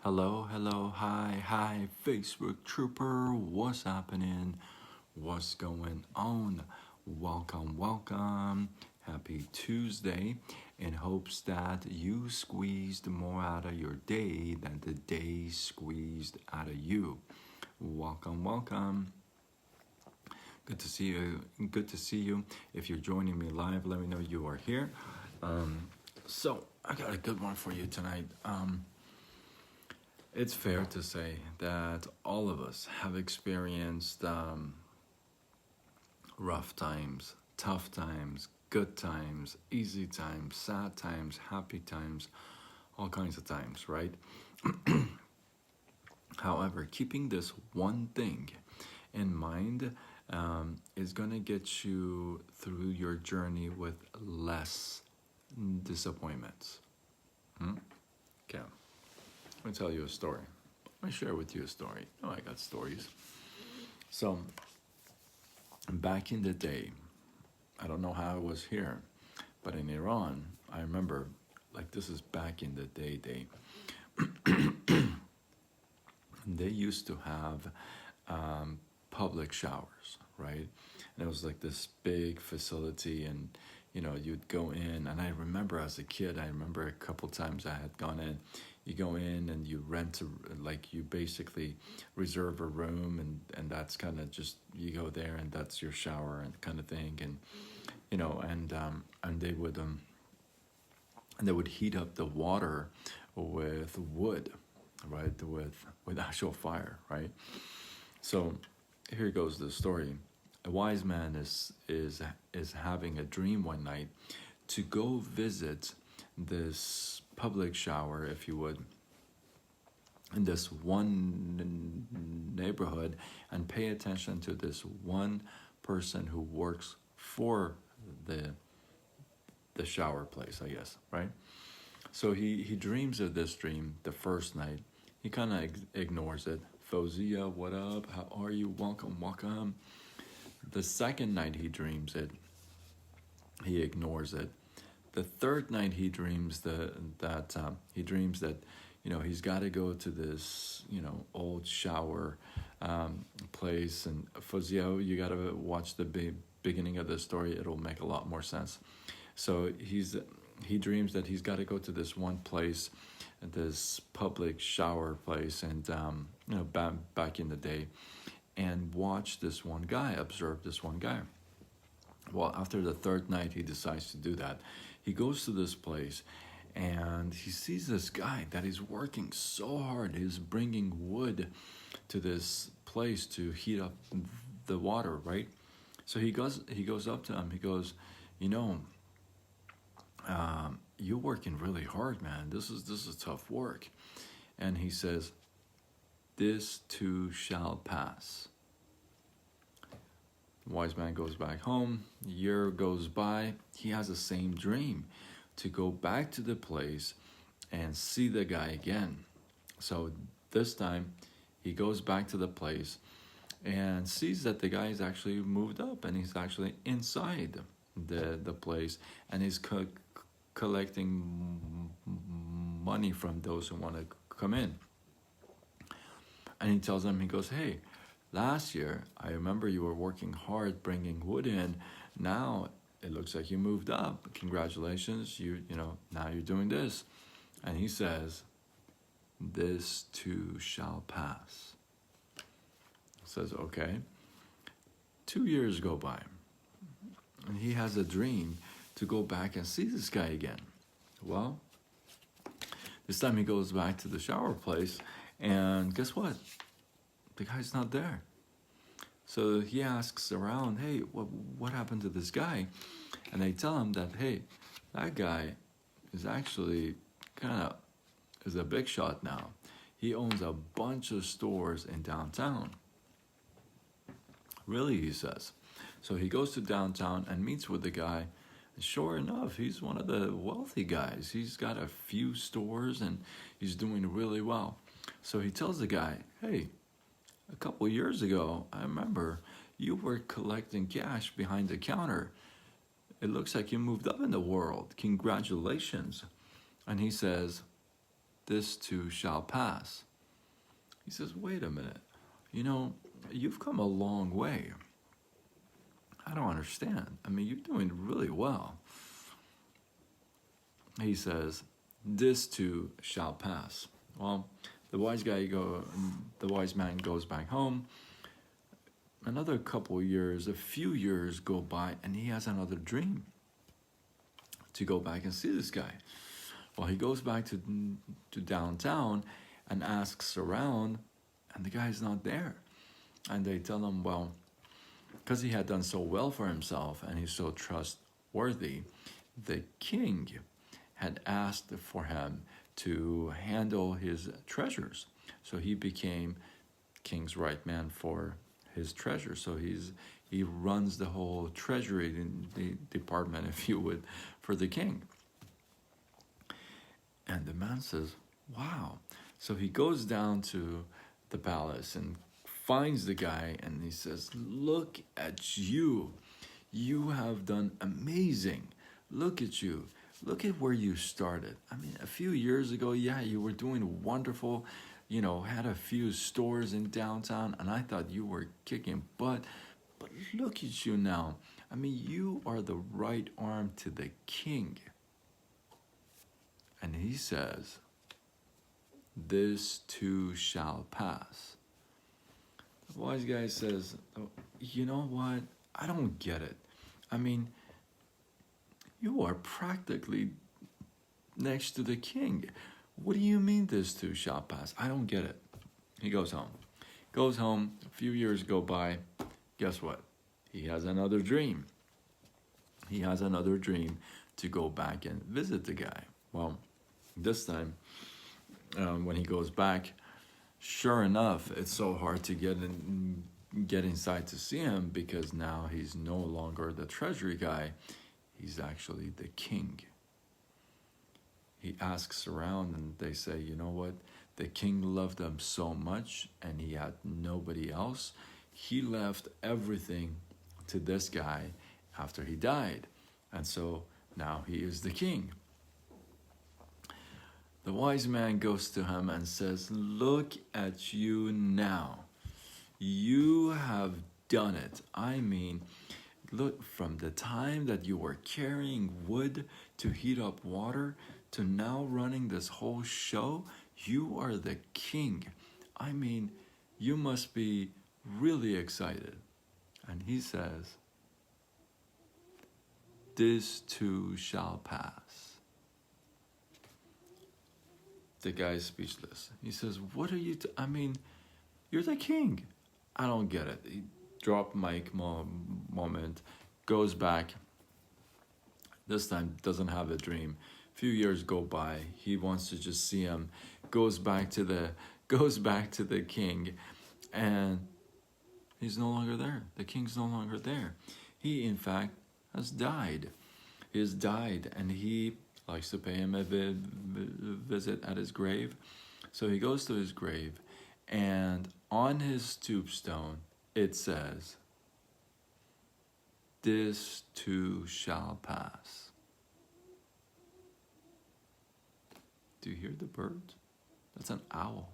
Hello, hello, hi, Facebook Trooper. What's happening? What's going on? Welcome. Happy Tuesday. In hopes that you squeezed more out of your day than the day squeezed out of you. Welcome. Good to see you. Good to see you. If you're joining me live, let me know you are here. So I got a good one for you tonight. It's fair to say that all of us have experienced rough times, tough times, good times, easy times, sad times, happy times, all kinds of times, right? However, keeping this one thing in mind is going to get you through your journey with less disappointments. Okay. Let me tell you a story. Let me share with you a story. Oh, I got stories. So, back in the day, I don't know how it was here, but in Iran, I remember, like this is back in the day, they used to have public showers, right? And it was like this big facility, and you'd go in. And I remember as a kid, I remember a couple times I had gone in. You go in and you rent you basically reserve a room, and that's kind of just, you go there and that's your shower and kind of thing. And and they would heat up the water with wood, right, with actual fire, right? So here goes the story. A wise man is having a dream one night to go visit this public shower, if you would, in this one neighborhood, and pay attention to this one person who works for the shower place, I guess, right? So he dreams of this dream the first night. He kind of ignores it. Fozia, what up? How are you? Welcome. The second night he dreams it. He ignores it. The third night he dreams that he's got to go to this old shower place. And Fozia, you got to watch the beginning of the story. It'll make a lot more sense. So he dreams that he's got to go to this one place, this public shower place, and back in the day, and watch this one guy, observe this one guy. Well, after the third night, he decides to do that. He goes to this place, and he sees this guy that is working so hard. He's bringing wood to this place to heat up the water, right? So he goes up to him. He goes, you're working really hard, man. This is tough work. And he says, this too shall pass. The wise man goes back home. A year goes by. He has the same dream to go back to the place and see the guy again. So this time he goes back to the place and sees that the guy is actually moved up, and he's actually inside the place, and he's collecting money from those who want to come in. And he tells them, he goes, hey, last year, I remember you were working hard bringing wood in. Now it looks like you moved up. Congratulations, now you're doing this. And he says, this too shall pass. He says, okay. 2 years go by, and he has a dream to go back and see this guy again. Well, this time he goes back to the shower place, and guess what? The guy's not there. So he asks around, hey, what happened to this guy? And they tell him that, hey, that guy is actually is a big shot now. He owns a bunch of stores in downtown. Really, he says. So he goes to downtown and meets with the guy. And sure enough, he's one of the wealthy guys. He's got a few stores, and he's doing really well. So he tells the guy, hey, a couple years ago, I remember you were collecting cash behind the counter. It looks like you moved up in the world. Congratulations. And he says, this too shall pass. He says, wait a minute. You know, you've come a long way. I don't understand. I mean, you're doing really well. He says, this too shall pass. Well, the wise man goes back home. Another couple years, a few years go by, and he has another dream to go back and see this guy. Well, he goes back to downtown and asks around, and the guy's not there. And they tell him, well, because he had done so well for himself and he's so trustworthy, the king had asked for him to handle his treasures. So he became king's right man for his treasure. So he runs the whole treasury department, if you would, for the king. And the man says, wow. So he goes down to the palace and finds the guy, and he says, look at you. You have done amazing. Look at you. Look at where you started. I mean, a few years ago, yeah, you were doing wonderful, you know, had a few stores in downtown, and I thought you were kicking butt. But look at you now. I mean, you are the right arm to the king. And he says, this too shall pass. The wise guy says, oh, you know what? I don't get it. I mean, you are practically next to the king. What do you mean this too shall pass? I don't get it. He goes home. Goes home, a few years go by. Guess what? He has another dream. He has another dream to go back and visit the guy. Well, this time, when he goes back, sure enough, it's so hard to get inside to see him, because now he's no longer the treasury guy. He's actually the king. He asks around, and they say, you know what? The king loved him so much, and he had nobody else. He left everything to this guy after he died. And so now he is the king. The wise man goes to him and says, look at you now. You have done it. I mean, look, from the time that you were carrying wood to heat up water to now running this whole show, you are the king. I mean, you must be really excited. And he says, this too shall pass. The guy's speechless. He says, what are you, I mean, you're the king. I don't get it. He dropped mic moment, goes back. This time doesn't have a dream. Few years go by. He wants to just see him. Goes back to the king, and he's no longer there. The king's no longer there. He, in fact, has died. He has died, and he likes to pay him a visit at his grave. So he goes to his grave, and on his tombstone it says, this too shall pass. Do you hear the birds? That's an owl.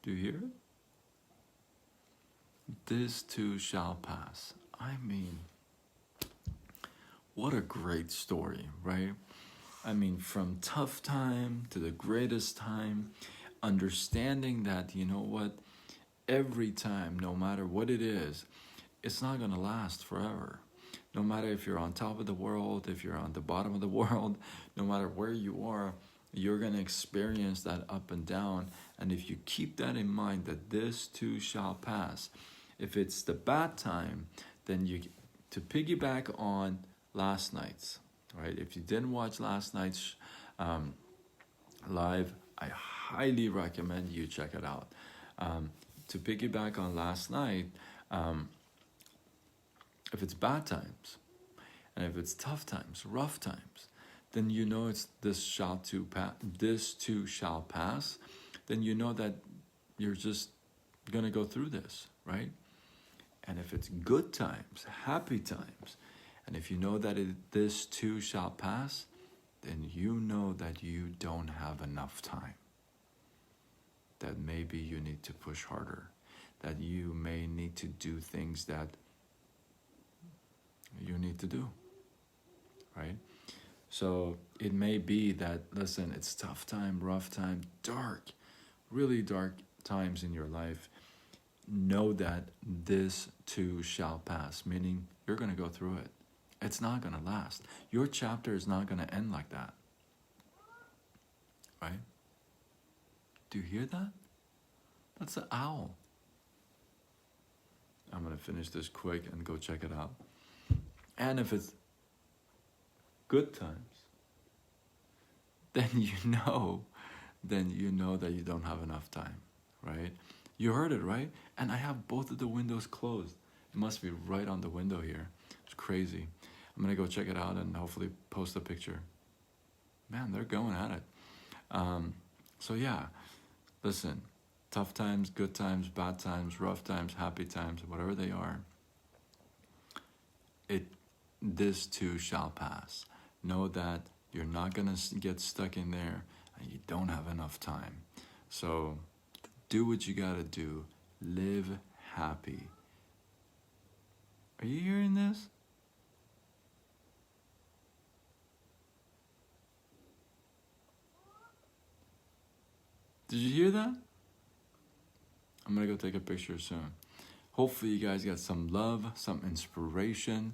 Do you hear it? This too shall pass. I mean, what a great story, right? I mean, from tough time to the greatest time, understanding that, you know what, every time, no matter what it is, it's not going to last forever. No matter if you're on top of the world, if you're on the bottom of the world, no matter where you are, you're going to experience that up and down. And if you keep that in mind, that this too shall pass, if it's the bad time, then to piggyback on last night's, right? If you didn't watch last night's live, I highly recommend you check it out. To piggyback on last night, if it's bad times, and if it's tough times, rough times, then you know it's this too shall pass. Then you know that you're just gonna go through this, right? And if it's good times, happy times, and if you know that this too shall pass, then you know that you don't have enough time. That maybe you need to push harder. That you may need to do things that you need to do, right? So it may be that, listen, it's tough time, rough time, dark, really dark times in your life. Know that this too shall pass, meaning you're going to go through it. It's not going to last. Your chapter is not going to end like that, right? Do you hear that? That's an owl. I'm going to finish this quick and go check it out. And if it's good times, then you know that you don't have enough time, right? You heard it, right? And I have both of the windows closed. It must be right on the window here. It's crazy. I'm going to go check it out and hopefully post a picture. Man, they're going at it. So yeah, listen, tough times, good times, bad times, rough times, happy times, whatever they are, this too shall pass. Know that you're not going to get stuck in there and you don't have enough time. So do what you got to do. Live happy. Are you hearing this? Did you hear that? I'm going to go take a picture soon. Hopefully you guys got some love, some inspiration.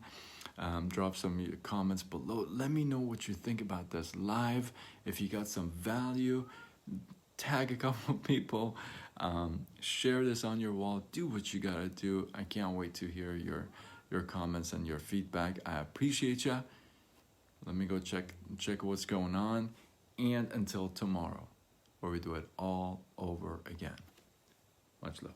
Drop some comments below. Let me know what you think about this live. If you got some value, tag a couple of people. Share this on your wall. Do what you got to do. I can't wait to hear your comments and your feedback. I appreciate you. Let me go check what's going on. And until tomorrow, where we do it all over again. Much love.